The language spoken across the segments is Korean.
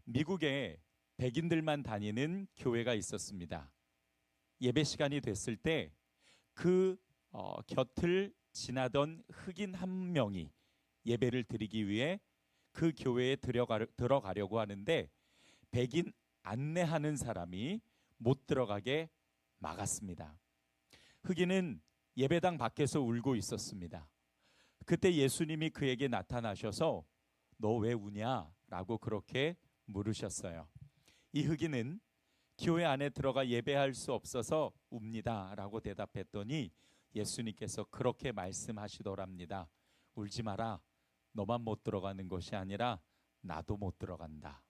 미국에 백인들만 다니는 교회가 있었습니다. 예배 시간이 됐을 때 그 곁을 지나던 흑인 한 명이 예배를 드리기 위해 그 교회에 들어가려고 하는데 백인 안내하는 사람이 못 들어가게 막았습니다. 흑인은 예배당 밖에서 울고 있었습니다. 그때 예수님이 그에게 나타나셔서 너 왜 우냐? 라고 그렇게 물으셨어요. 이 흑인은 교회 안에 들어가 예배할 수 없어서 웁니다 라고 대답했더니 예수님께서 그렇게 말씀하시더랍니다. 울지 마라. 너만 못 들어가는 것이 아니라 나도 못 들어간다.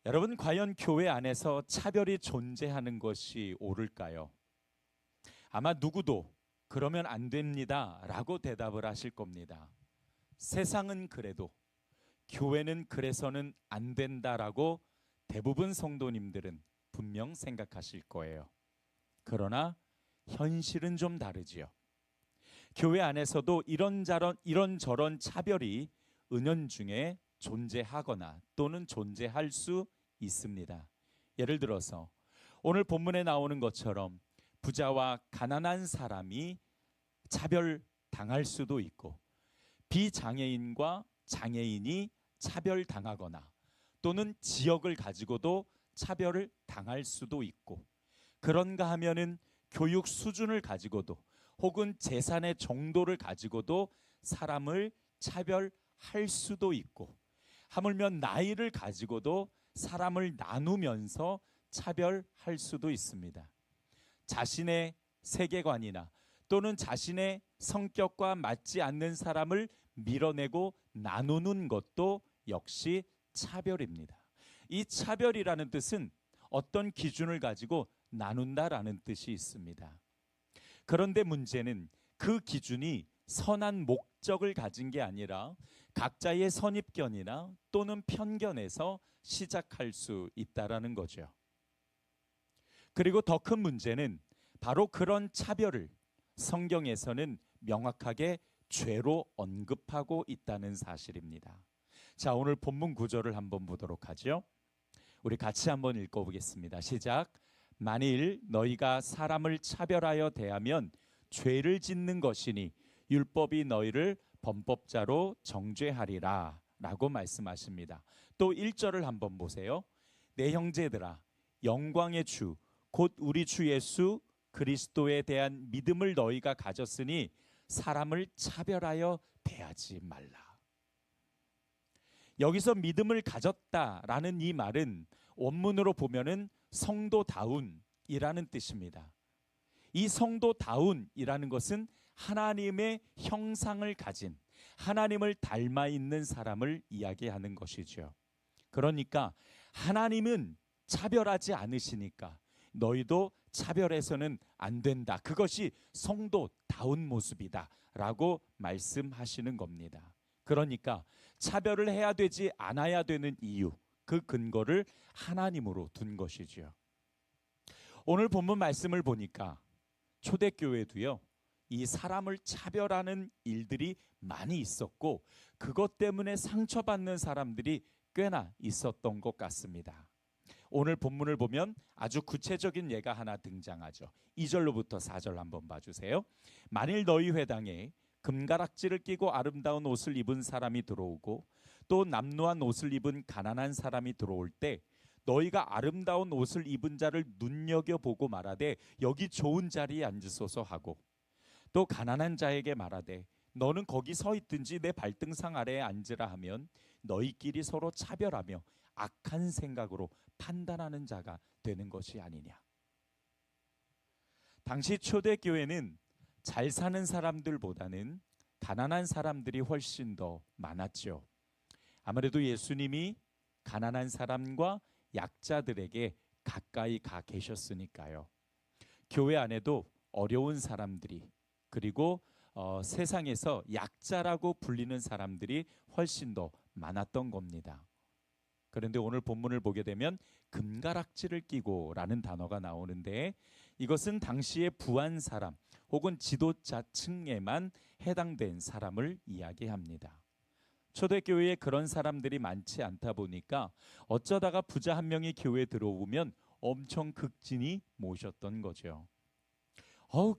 여러분, 과연 교회 안에서 차별이 존재하는 것이 옳을까요? 아마 누구도 그러면 안 됩니다 라고 대답을 하실 겁니다. 세상은 그래도, 교회는 그래서는 안 된다라고 대부분 성도님들은 분명 생각하실 거예요. 그러나 현실은 좀 다르지요. 교회 안에서도 이런저런 차별이 은연중에 존재하거나 또는 존재할 수 있습니다. 예를 들어서 오늘 본문에 나오는 것처럼 부자와 가난한 사람이 차별당할 수도 있고, 비장애인과 장애인이 차별당하거나 또는 지역을 가지고도 차별을 당할 수도 있고, 그런가 하면은 교육 수준을 가지고도 혹은 재산의 정도를 가지고도 사람을 차별할 수도 있고, 하물며 나이를 가지고도 사람을 나누면서 차별할 수도 있습니다. 자신의 세계관이나 또는 자신의 성격과 맞지 않는 사람을 밀어내고 나누는 것도 역시 차별입니다. 이 차별이라는 뜻은 어떤 기준을 가지고 나눈다라는 뜻이 있습니다. 그런데 문제는 그 기준이 선한 목적을 가진 게 아니라 각자의 선입견이나 또는 편견에서 시작할 수 있다라는 거죠. 그리고 더 큰 문제는 바로 그런 차별을 성경에서는 명확하게 죄로 언급하고 있다는 사실입니다. 자, 오늘 본문 구절을 한번 보도록 하죠. 우리 같이 한번 읽어보겠습니다. 시작. 만일 너희가 사람을 차별하여 대하면 죄를 짓는 것이니 율법이 너희를 범법자로 정죄하리라 라고 말씀하십니다. 또 1절을 한번 보세요. 내 형제들아, 영광의 주 곧 우리 주 예수 그리스도에 대한 믿음을 너희가 가졌으니 사람을 차별하여 대하지 말라. 여기서 믿음을 가졌다라는 이 말은 원문으로 보면은 성도다운이라는 뜻입니다. 이 성도다운이라는 것은 하나님의 형상을 가진, 하나님을 닮아 있는 사람을 이야기하는 것이죠. 그러니까 하나님은 차별하지 않으시니까 너희도 차별해서는 안 된다. 그것이 성도다운 모습이다 라고 말씀하시는 겁니다. 그러니까 차별을 해야 되지 않아야 되는 이유, 그 근거를 하나님으로 둔 것이죠. 오늘 본문 말씀을 보니까 초대교회도요, 이 사람을 차별하는 일들이 많이 있었고 그것 때문에 상처받는 사람들이 꽤나 있었던 것 같습니다. 오늘 본문을 보면 아주 구체적인 예가 하나 등장하죠. 2절로부터 4절 한번 봐주세요. 만일 너희 회당에 금가락지를 끼고 아름다운 옷을 입은 사람이 들어오고 또 남루한 옷을 입은 가난한 사람이 들어올 때 너희가 아름다운 옷을 입은 자를 눈여겨보고 말하되 여기 좋은 자리에 앉으소서 하고, 또 가난한 자에게 말하되 너는 거기 서 있든지 내 발등상 아래에 앉으라 하면 너희끼리 서로 차별하며 악한 생각으로 판단하는 자가 되는 것이 아니냐. 당시 초대교회는 잘 사는 사람들보다는 가난한 사람들이 훨씬 더 많았죠. 아무래도 예수님이 가난한 사람과 약자들에게 가까이 가 계셨으니까요. 교회 안에도 어려운 사람들이, 그리고 세상에서 약자라고 불리는 사람들이 훨씬 더 많았던 겁니다. 그런데 오늘 본문을 보게 되면 금가락지를 끼고 라는 단어가 나오는데, 이것은 당시의 부한 사람 혹은 지도자층에만 해당된 사람을 이야기합니다. 초대교회에 그런 사람들이 많지 않다 보니까 어쩌다가 부자 한 명이 교회에 들어오면 엄청 극진히 모셨던 거죠.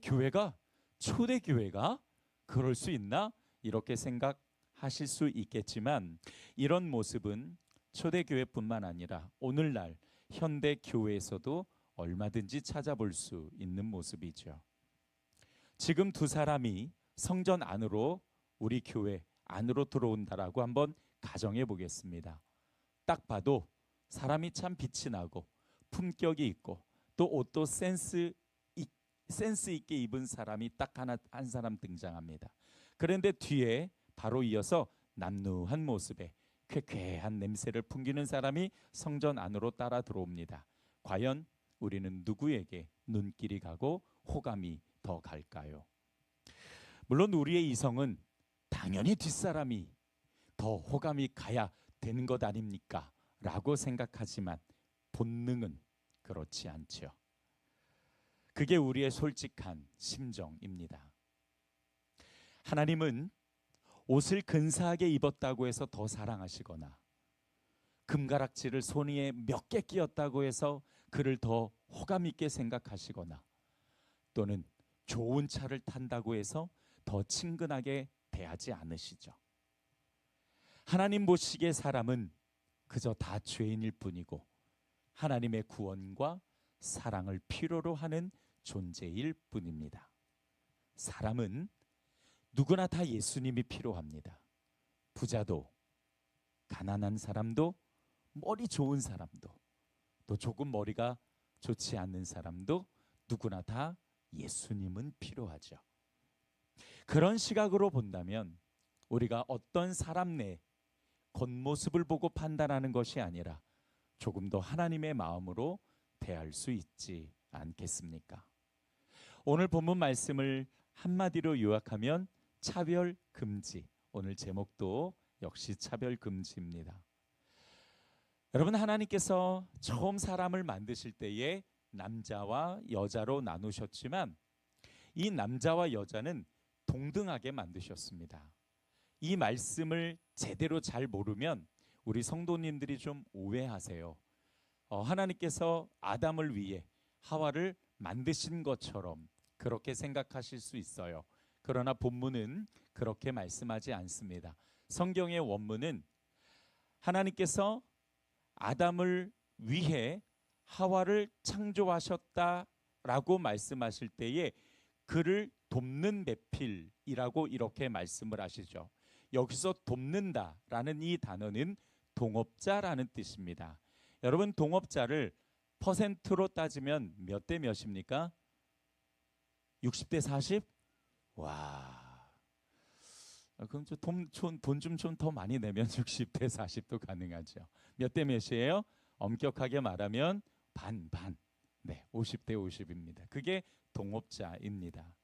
교회가, 초대교회가 그럴 수 있나? 이렇게 생각하실 수 있겠지만, 이런 모습은 초대교회뿐만 아니라 오늘날 현대 교회에서도 얼마든지 찾아볼 수 있는 모습이죠. 지금 두 사람이 성전 안으로, 우리 교회 안으로 들어온다라고 한번 가정해 보겠습니다. 딱 봐도 사람이 참 빛이 나고 품격이 있고 또 옷도 센스 있게 입은 사람이 딱 한 사람 등장합니다. 그런데 뒤에 바로 이어서 남루한 모습에 쾌쾌한 냄새를 풍기는 사람이 성전 안으로 따라 들어옵니다. 과연 우리는 누구에게 눈길이 가고 호감이 더 갈까요? 물론 우리의 이성은 당연히 뒷사람이 더 호감이 가야 되는 것 아닙니까? 라고 생각하지만 본능은 그렇지 않죠. 그게 우리의 솔직한 심정입니다. 하나님은 옷을 근사하게 입었다고 해서 더 사랑하시거나, 금가락지를 손에 몇 개 끼었다고 해서 그를 더 호감 있게 생각하시거나, 또는 좋은 차를 탄다고 해서 더 친근하게 대하지 않으시죠. 하나님 보시기에 사람은 그저 다 죄인일 뿐이고 하나님의 구원과 사랑을 필요로 하는 존재일 뿐입니다. 사람은 누구나 다 예수님이 필요합니다. 부자도, 가난한 사람도, 머리 좋은 사람도, 또 조금 머리가 좋지 않는 사람도 누구나 다 예수님은 필요하죠. 그런 시각으로 본다면 우리가 어떤 사람 내 겉모습을 보고 판단하는 것이 아니라 조금 더 하나님의 마음으로 대할 수 있지 않겠습니까? 오늘 본문 말씀을 한마디로 요약하면 차별 금지. 오늘 제목도 역시 차별 금지입니다. 여러분, 하나님께서 처음 사람을 만드실 때에 남자와 여자로 나누셨지만 이 남자와 여자는 동등하게 만드셨습니다. 이 말씀을 제대로 잘 모르면 우리 성도님들이 좀 오해하세요. 하나님께서 아담을 위해 하와를 만드신 것처럼 그렇게 생각하실 수 있어요. 그러나 본문은 그렇게 말씀하지 않습니다. 성경의 원문은 하나님께서 아담을 위해 하와를 창조하셨다라고 말씀하실 때에 그를 돕는 배필이라고 이렇게 말씀을 하시죠. 여기서 돕는다라는 이 단어는 동업자라는 뜻입니다. 여러분, 동업자를 퍼센트로 따지면 몇 대 몇입니까? 60대 40? 와, 그럼 돈 좀 더 많이 내면 60대 40도 가능하죠. 몇 대 몇이에요? 엄격하게 말하면 반. 네, 50대 50입니다. 그게 동업자입니다.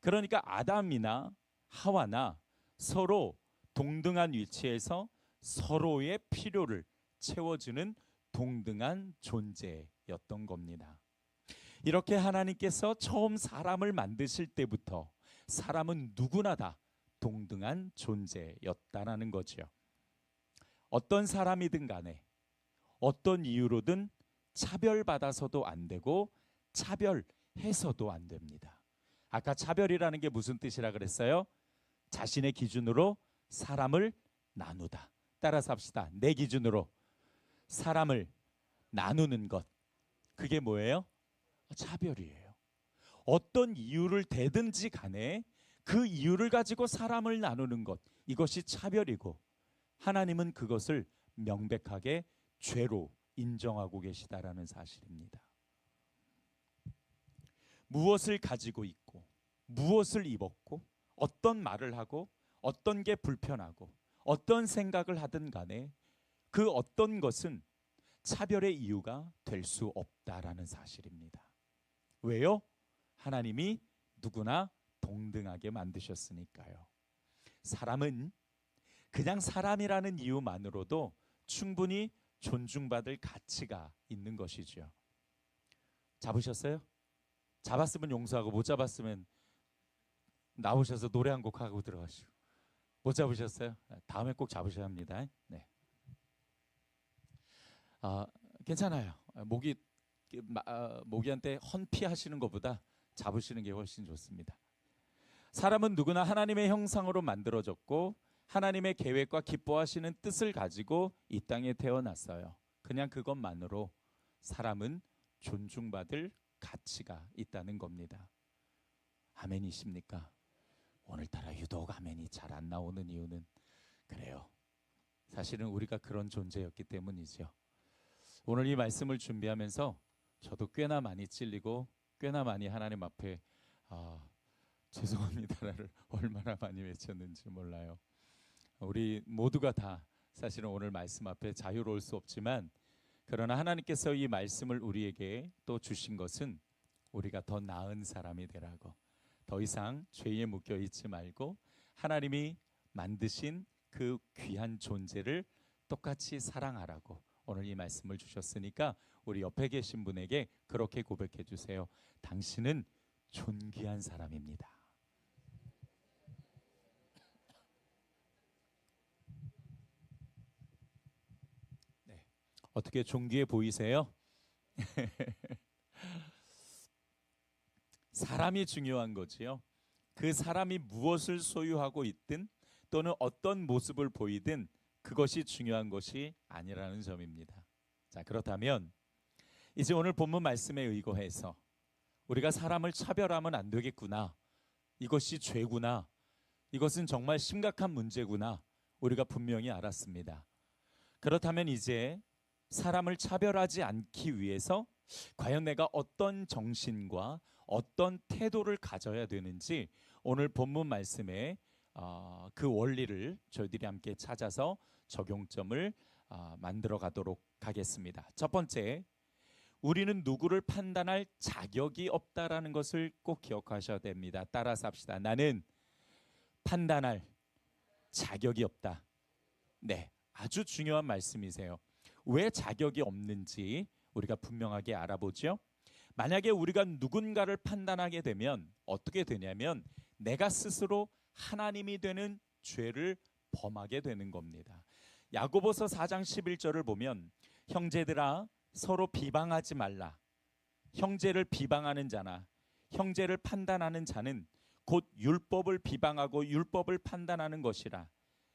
그러니까 아담이나 하와나 서로 동등한 위치에서 서로의 필요를 채워주는 동등한 존재였던 겁니다. 이렇게 하나님께서 처음 사람을 만드실 때부터 사람은 누구나 다 동등한 존재였다라는 거죠. 어떤 사람이든 간에 어떤 이유로든 차별받아서도 안 되고 차별해서도 안 됩니다. 아까 차별이라는 게 무슨 뜻이라 그랬어요? 자신의 기준으로 사람을 나누다. 따라서 합시다. 내 기준으로 사람을 나누는 것. 그게 뭐예요? 차별이에요. 어떤 이유를 대든지 간에 그 이유를 가지고 사람을 나누는 것. 이것이 차별이고 하나님은 그것을 명백하게 죄로 인정하고 계시다라는 사실입니다. 무엇을 가지고 있고 무엇을 입었고 어떤 말을 하고 어떤 게 불편하고 어떤 생각을 하든 간에 그 어떤 것은 차별의 이유가 될 수 없다라는 사실입니다. 왜요? 하나님이 누구나 동등하게 만드셨으니까요. 사람은 그냥 사람이라는 이유만으로도 충분히 존중받을 가치가 있는 것이죠. 잡으셨어요? 잡았으면 용서하고 못 잡았으면 나오셔서 노래 한 곡 하고 들어가시고. 못 잡으셨어요? 다음에 꼭 잡으셔야 합니다. 네. 괜찮아요. 모기한테 헌피하시는 것보다 잡으시는 게 훨씬 좋습니다. 사람은 누구나 하나님의 형상으로 만들어졌고 하나님의 계획과 기뻐하시는 뜻을 가지고 이 땅에 태어났어요. 그냥 그것만으로 사람은 존중받을 가치가 있다는 겁니다. 아멘이십니까? 오늘따라 유독 아멘이 잘 안 나오는 이유는 그래요. 사실은 우리가 그런 존재였기 때문이죠. 오늘 이 말씀을 준비하면서 저도 꽤나 많이 찔리고 꽤나 많이 하나님 앞에 죄송합니다를 얼마나 많이 외쳤는지 몰라요. 우리 모두가 다 사실은 오늘 말씀 앞에 자유로울 수 없지만 그러나 하나님께서 이 말씀을 우리에게 또 주신 것은 우리가 더 나은 사람이 되라고, 더 이상 죄에 묶여 있지 말고 하나님이 만드신 그 귀한 존재를 똑같이 사랑하라고 오늘 이 말씀을 주셨으니까 우리 옆에 계신 분에게 그렇게 고백해 주세요. 당신은 존귀한 사람입니다. 네. 어떻게 존귀해 보이세요? 사람이 중요한 거지요. 그 사람이 무엇을 소유하고 있든 또는 어떤 모습을 보이든 그것이 중요한 것이 아니라는 점입니다. 자, 그렇다면 이제 오늘 본문 말씀에 의거해서 우리가 사람을 차별하면 안 되겠구나, 이것이 죄구나, 이것은 정말 심각한 문제구나 우리가 분명히 알았습니다. 그렇다면 이제 사람을 차별하지 않기 위해서 과연 내가 어떤 정신과 어떤 태도를 가져야 되는지 오늘 본문 말씀에 그 원리를 저희들이 함께 찾아서 적용점을 만들어 가도록 하겠습니다. 첫 번째, 우리는 누구를 판단할 자격이 없다라는 것을 꼭 기억하셔야 됩니다. 따라서 합시다. 나는 판단할 자격이 없다. 네, 아주 중요한 말씀이세요. 왜 자격이 없는지 우리가 분명하게 알아보죠. 만약에 우리가 누군가를 판단하게 되면 어떻게 되냐면 내가 스스로 하나님이 되는 죄를 범하게 되는 겁니다. 야고보서 4장 11절을 보면 형제들아 서로 비방하지 말라. 형제를 비방하는 자나 형제를 판단하는 자는 곧 율법을 비방하고 율법을 판단하는 것이라.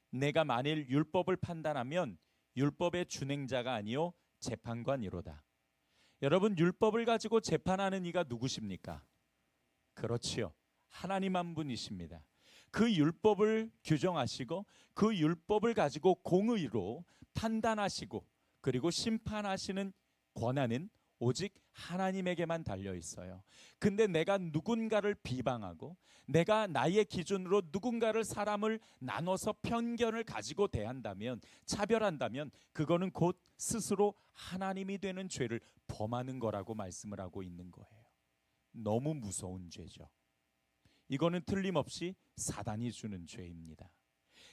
내가 만일 율법을 판단하면 율법의 준행자가 아니요 재판관이로다. 여러분, 율법을 가지고 재판하는 이가 누구십니까? 그렇지요, 하나님 한 분이십니다. 그 율법을 규정하시고 그 율법을 가지고 공의로 판단하시고 그리고 심판하시는 권한은 오직 하나님에게만 달려 있어요. 근데 내가 누군가를 비방하고 내가 나의 기준으로 누군가를 사람을 나눠서 편견을 가지고 대한다면, 차별한다면 그거는 곧 스스로 하나님이 되는 죄를 범하는 거라고 말씀을 하고 있는 거예요. 너무 무서운 죄죠. 이거는 틀림없이 사단이 주는 죄입니다.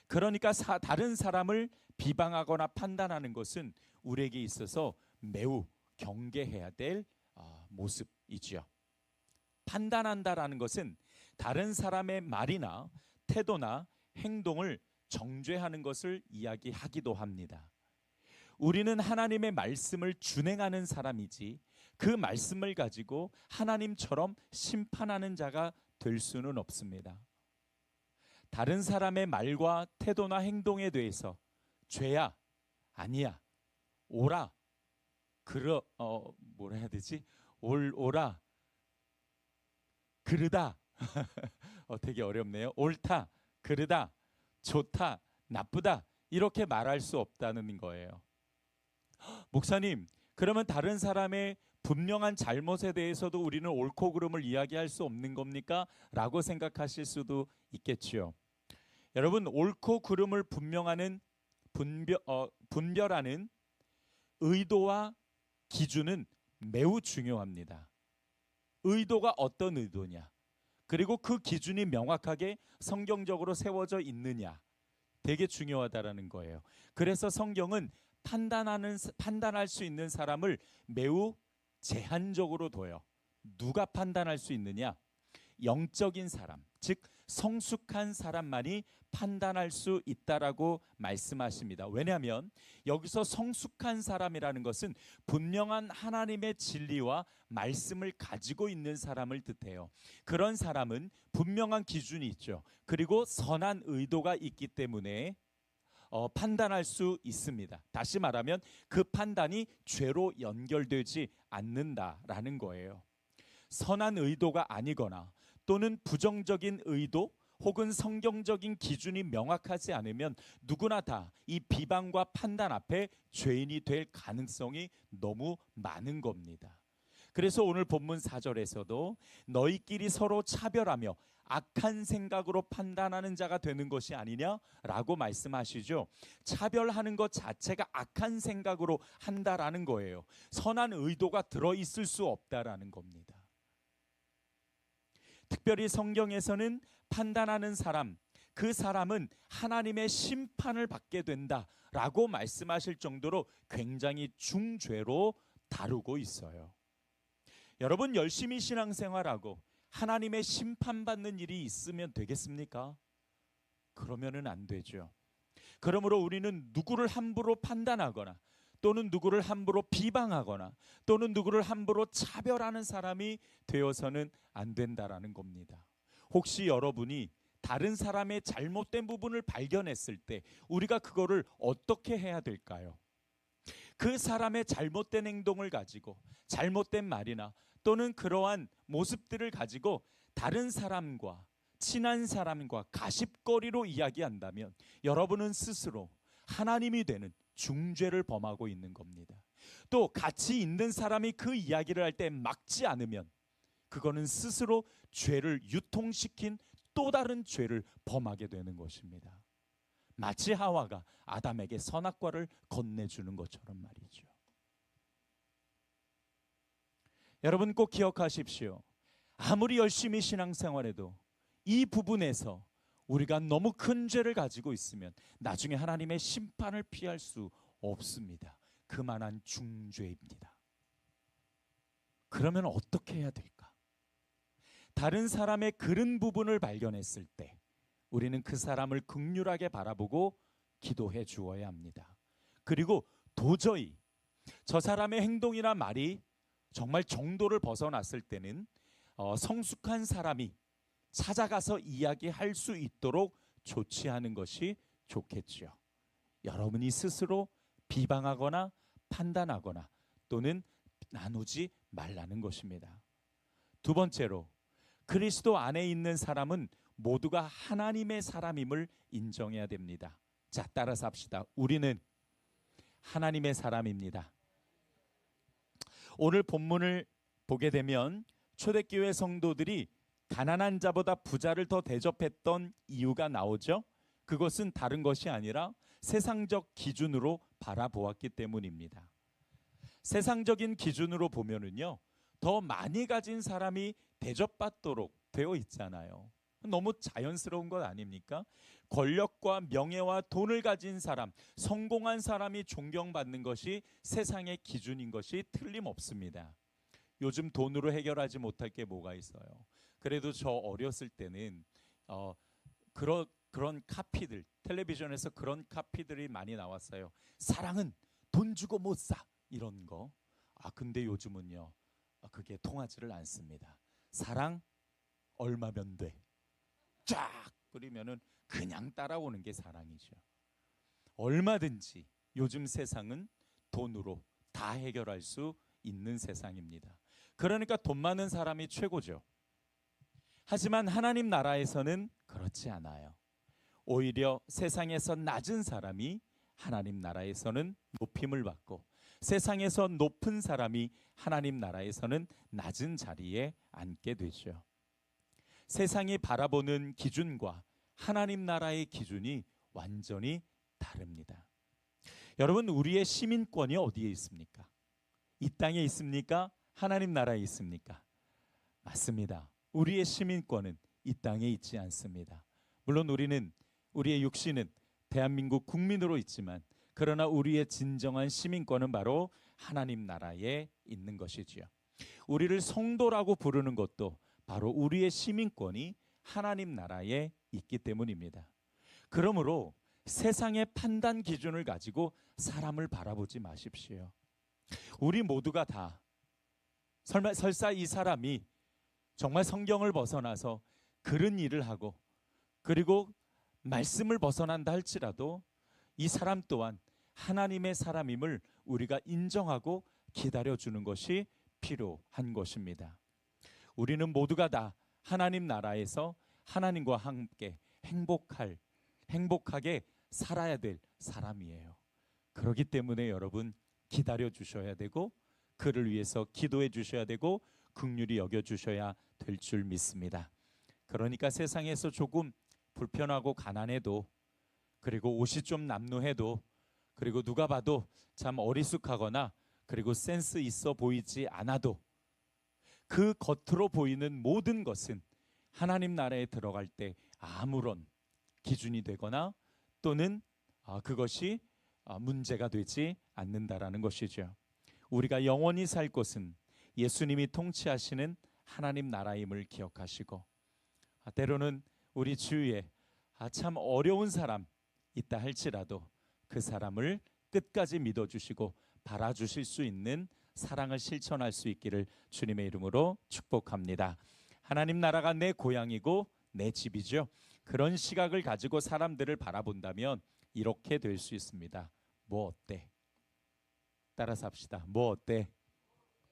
그러니까 다른 사람을 비방하거나 판단하는 것은 우리에게 있어서 매우 경계해야 될 모습이지요. 판단한다라는 것은 다른 사람의 말이나 태도나 행동을 정죄하는 것을 이야기하기도 합니다. 우리는 하나님의 말씀을 준행하는 사람이지 그 말씀을 가지고 하나님처럼 심판하는 자가 될 수는 없습니다. 다른 사람의 말과 태도나 행동에 대해서 죄야, 아니야, 오라, 뭐라 해야 되지? 오라, 그르다. 되게 어렵네요. 옳다, 그르다, 좋다, 나쁘다, 이렇게 말할 수 없다는 거예요. 목사님, 그러면 다른 사람의 분명한 잘못에 대해서도 우리는 옳고 그름을 이야기할 수 없는 겁니까? 라고 생각하실 수도 있겠지요. 여러분, 옳고 그름을 분별하는 의도와 기준은 매우 중요합니다. 의도가 어떤 의도냐, 그리고 그 기준이 명확하게 성경적으로 세워져 있느냐, 되게 중요하다라는 거예요. 그래서 성경은 판단할 수 있는 사람을 매우 제한적으로 둬요. 누가 판단할 수 있느냐? 영적인 사람, 즉 성숙한 사람만이 판단할 수 있다라고 말씀하십니다. 왜냐하면 여기서 성숙한 사람이라는 것은 분명한 하나님의 진리와 말씀을 가지고 있는 사람을 뜻해요. 그런 사람은 분명한 기준이 있죠. 그리고 선한 의도가 있기 때문에 판단할 수 있습니다. 다시 말하면 그 판단이 죄로 연결되지 않는다라는 거예요. 선한 의도가 아니거나 또는 부정적인 의도 혹은 성경적인 기준이 명확하지 않으면 누구나 다 이 비방과 판단 앞에 죄인이 될 가능성이 너무 많은 겁니다. 그래서 오늘 본문 4절에서도 너희끼리 서로 차별하며 악한 생각으로 판단하는 자가 되는 것이 아니냐라고 말씀하시죠. 차별하는 것 자체가 악한 생각으로 한다라는 거예요. 선한 의도가 들어있을 수 없다라는 겁니다. 특별히 성경에서는 판단하는 사람, 그 사람은 하나님의 심판을 받게 된다라고 말씀하실 정도로 굉장히 중죄로 다루고 있어요. 여러분, 열심히 신앙생활하고 하나님의 심판받는 일이 있으면 되겠습니까? 그러면은 안 되죠. 그러므로 우리는 누구를 함부로 판단하거나 또는 누구를 함부로 비방하거나 또는 누구를 함부로 차별하는 사람이 되어서는 안 된다라는 겁니다. 혹시 여러분이 다른 사람의 잘못된 부분을 발견했을 때 우리가 그거를 어떻게 해야 될까요? 그 사람의 잘못된 행동을 가지고 잘못된 말이나 또는 그러한 모습들을 가지고 다른 사람과 친한 사람과 가십거리로 이야기한다면 여러분은 스스로 하나님이 되는 중죄를 범하고 있는 겁니다. 또 같이 있는 사람이 그 이야기를 할 때 막지 않으면 그거는 스스로 죄를 유통시킨 또 다른 죄를 범하게 되는 것입니다. 마치 하와가 아담에게 선악과를 건네주는 것처럼 말이죠. 여러분 꼭 기억하십시오. 아무리 열심히 신앙생활해도 이 부분에서 우리가 너무 큰 죄를 가지고 있으면 나중에 하나님의 심판을 피할 수 없습니다. 그만한 중죄입니다. 그러면 어떻게 해야 될까? 다른 사람의 그른 부분을 발견했을 때 우리는 그 사람을 긍휼하게 바라보고 기도해 주어야 합니다. 그리고 도저히 저 사람의 행동이나 말이 정말 정도를 벗어났을 때는 성숙한 사람이 찾아가서 이야기할 수 있도록 조치하는 것이 좋겠지요. 여러분이 스스로 비방하거나 판단하거나 또는 나누지 말라는 것입니다. 두 번째로 그리스도 안에 있는 사람은 모두가 하나님의 사람임을 인정해야 됩니다. 자, 따라서 합시다. 우리는 하나님의 사람입니다. 오늘 본문을 보게 되면 초대교회 성도들이 가난한 자보다 부자를 더 대접했던 이유가 나오죠. 그것은 다른 것이 아니라 세상적 기준으로 바라보았기 때문입니다. 세상적인 기준으로 보면은요, 더 많이 가진 사람이 대접받도록 되어 있잖아요. 너무 자연스러운 것 아닙니까? 권력과 명예와 돈을 가진 사람, 성공한 사람이 존경받는 것이 세상의 기준인 것이 틀림없습니다. 요즘 돈으로 해결하지 못할 게 뭐가 있어요? 그래도 저 어렸을 때는 그런 카피들, 텔레비전에서 그런 카피들이 많이 나왔어요. 사랑은 돈 주고 못 사, 이런 거. 근데 요즘은요, 그게 통하지를 않습니다. 사랑 얼마면 돼? 쫙 뿌리면은 그냥 따라오는 게 사랑이죠. 얼마든지 요즘 세상은 돈으로 다 해결할 수 있는 세상입니다. 그러니까 돈 많은 사람이 최고죠. 하지만 하나님 나라에서는 그렇지 않아요. 오히려 세상에서 낮은 사람이 하나님 나라에서는 높임을 받고 세상에서 높은 사람이 하나님 나라에서는 낮은 자리에 앉게 되죠. 세상이 바라보는 기준과 하나님 나라의 기준이 완전히 다릅니다. 여러분, 우리의 시민권이 어디에 있습니까? 이 땅에 있습니까? 하나님 나라에 있습니까? 맞습니다. 우리의 시민권은 이 땅에 있지 않습니다. 물론 우리의 육신은 대한민국 국민으로 있지만 그러나 우리의 진정한 시민권은 바로 하나님 나라에 있는 것이지요. 우리를 성도라고 부르는 것도 바로 우리의 시민권이 하나님 나라에 있기 때문입니다. 그러므로 세상의 판단 기준을 가지고 사람을 바라보지 마십시오. 우리 모두가 다 설사 이 사람이 정말 성경을 벗어나서 그런 일을 하고 그리고 말씀을 벗어난다 할지라도 이 사람 또한 하나님의 사람임을 우리가 인정하고 기다려주는 것이 필요한 것입니다. 우리는 모두가 다 하나님 나라에서 하나님과 함께 행복하게 살아야 될 사람이에요. 그렇기 때문에 여러분 기다려 주셔야 되고 그를 위해서 기도해 주셔야 되고 긍휼히 여겨 주셔야 될 줄 믿습니다. 그러니까 세상에서 조금 불편하고 가난해도 그리고 옷이 좀 남루해도 그리고 누가 봐도 참 어리숙하거나 그리고 센스 있어 보이지 않아도 그 겉으로 보이는 모든 것은 하나님 나라에 들어갈 때 아무런 기준이 되거나 또는 그것이 문제가 되지 않는다라는 것이죠. 우리가 영원히 살 곳은 예수님이 통치하시는 하나님 나라임을 기억하시고 때로는 우리 주위에 참 어려운 사람 있다 할지라도 그 사람을 끝까지 믿어주시고 바라주실 수 있는 사랑을 실천할 수 있기를 주님의 이름으로 축복합니다. 하나님 나라가 내 고향이고 내 집이죠. 그런 시각을 가지고 사람들을 바라본다면 이렇게 될 수 있습니다. 뭐 어때? 따라서 합시다. 뭐 어때?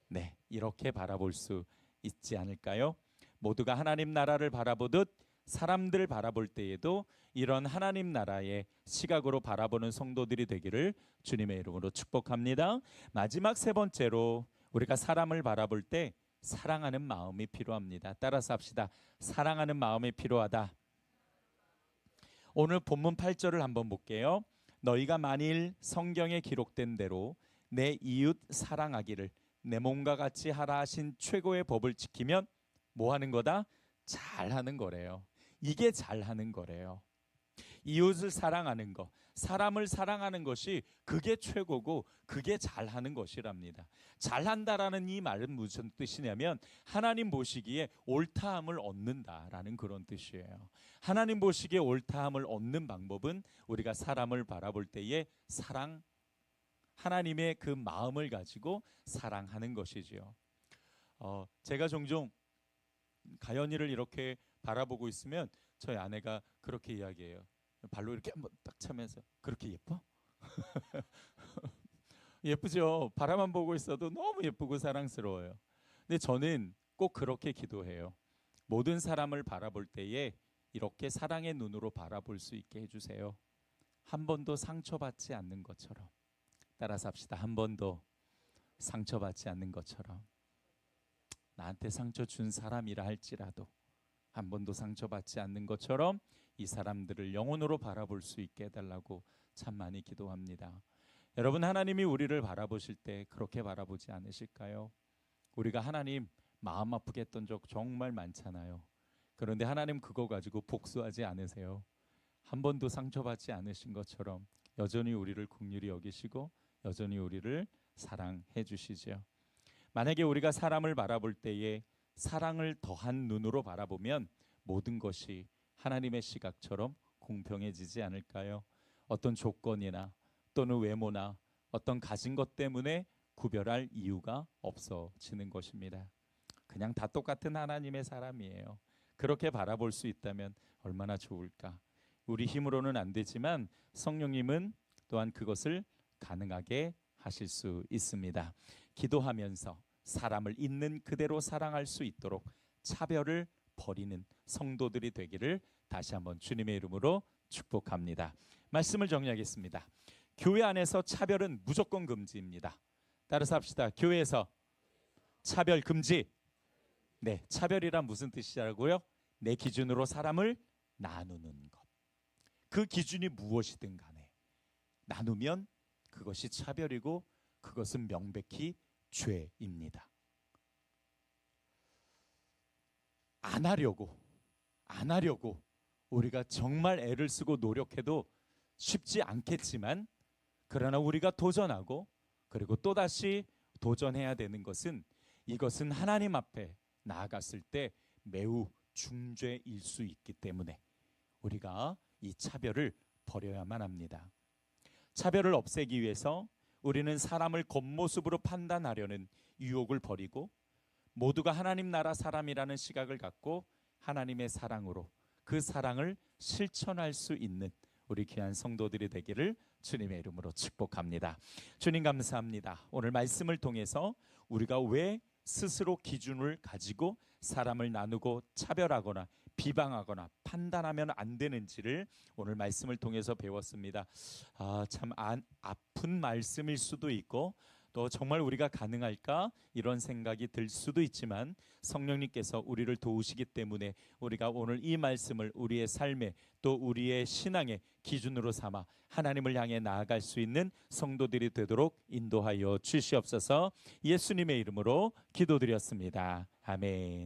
네, 이렇게 바라볼 수 있지 않을까요? 모두가 하나님 나라를 바라보듯 사람들 바라볼 때에도 이런 하나님 나라의 시각으로 바라보는 성도들이 되기를 주님의 이름으로 축복합니다. 마지막 세 번째로 우리가 사람을 바라볼 때 사랑하는 마음이 필요합니다. 따라서 합시다. 사랑하는 마음이 필요하다. 오늘 본문 8절을 한번 볼게요. 너희가 만일 성경에 기록된 대로 내 이웃 사랑하기를 내 몸과 같이 하라 하신 최고의 법을 지키면 뭐 하는 거다? 잘하는 거래요. 이게 잘하는 거래요. 이웃을 사랑하는 것, 사람을 사랑하는 것이 그게 최고고 그게 잘하는 것이랍니다. 잘한다라는 이 말은 무슨 뜻이냐면 하나님 보시기에 옳다함을 얻는다라는 그런 뜻이에요. 하나님 보시기에 옳다함을 얻는 방법은 우리가 사람을 바라볼 때에 하나님의 그 마음을 가지고 사랑하는 것이지요. 제가 종종 가연이를 이렇게 바라보고 있으면 저희 아내가 그렇게 이야기해요. 발로 이렇게 한번 딱 차면서 그렇게 예뻐? 예쁘죠. 바라만 보고 있어도 너무 예쁘고 사랑스러워요. 근데 저는 꼭 그렇게 기도해요. 모든 사람을 바라볼 때에 이렇게 사랑의 눈으로 바라볼 수 있게 해주세요. 한 번도 상처받지 않는 것처럼. 따라서 합시다. 한 번도 상처받지 않는 것처럼. 나한테 상처 준 사람이라 할지라도 한 번도 상처받지 않는 것처럼 이 사람들을 영혼으로 바라볼 수 있게 해달라고 참 많이 기도합니다. 여러분, 하나님이 우리를 바라보실 때 그렇게 바라보지 않으실까요? 우리가 하나님 마음 아프게 했던 적 정말 많잖아요. 그런데 하나님 그거 가지고 복수하지 않으세요. 한 번도 상처받지 않으신 것처럼 여전히 우리를 긍휼히 여기시고 여전히 우리를 사랑해 주시죠. 만약에 우리가 사람을 바라볼 때에 사랑을 더한 눈으로 바라보면 모든 것이 하나님의 시각처럼 공평해지지 않을까요? 어떤 조건이나 또는 외모나 어떤 가진 것 때문에 구별할 이유가 없어지는 것입니다. 그냥 다 똑같은 하나님의 사람이에요. 그렇게 바라볼 수 있다면 얼마나 좋을까? 우리 힘으로는 안 되지만 성령님은 또한 그것을 가능하게 하실 수 있습니다. 기도하면서 사람을 있는 그대로 사랑할 수 있도록 차별을 버리는 성도들이 되기를 다시 한번 주님의 이름으로 축복합니다. 말씀을 정리하겠습니다. 교회 안에서 차별은 무조건 금지입니다. 따라서 합시다. 교회에서 차별 금지. 네, 차별이란 무슨 뜻이라고요? 내 기준으로 사람을 나누는 것. 그 기준이 무엇이든 간에 나누면 그것이 차별이고 그것은 명백히 죄입니다. 안 하려고 우리가 정말 애를 쓰고 노력해도 쉽지 않겠지만 그러나 우리가 도전하고 그리고 또다시 도전해야 되는 것은 이것은 하나님 앞에 나아갔을 때 매우 중죄일 수 있기 때문에 우리가 이 차별을 버려야만 합니다. 차별을 없애기 위해서 우리는 사람을 겉모습으로 판단하려는 유혹을 버리고 모두가 하나님 나라 사람이라는 시각을 갖고 하나님의 사랑으로 그 사랑을 실천할 수 있는 우리 귀한 성도들이 되기를 주님의 이름으로 축복합니다. 주님 감사합니다. 오늘 말씀을 통해서 우리가 왜 스스로 기준을 가지고 사람을 나누고 차별하거나 비방하거나 판단하면 안 되는지를 오늘 말씀을 통해서 배웠습니다. 참 아픈 말씀일 수도 있고 또 정말 우리가 가능할까 이런 생각이 들 수도 있지만 성령님께서 우리를 도우시기 때문에 우리가 오늘 이 말씀을 우리의 삶에 또 우리의 신앙의 기준으로 삼아 하나님을 향해 나아갈 수 있는 성도들이 되도록 인도하여 주시옵소서. 예수님의 이름으로 기도드렸습니다. 아멘.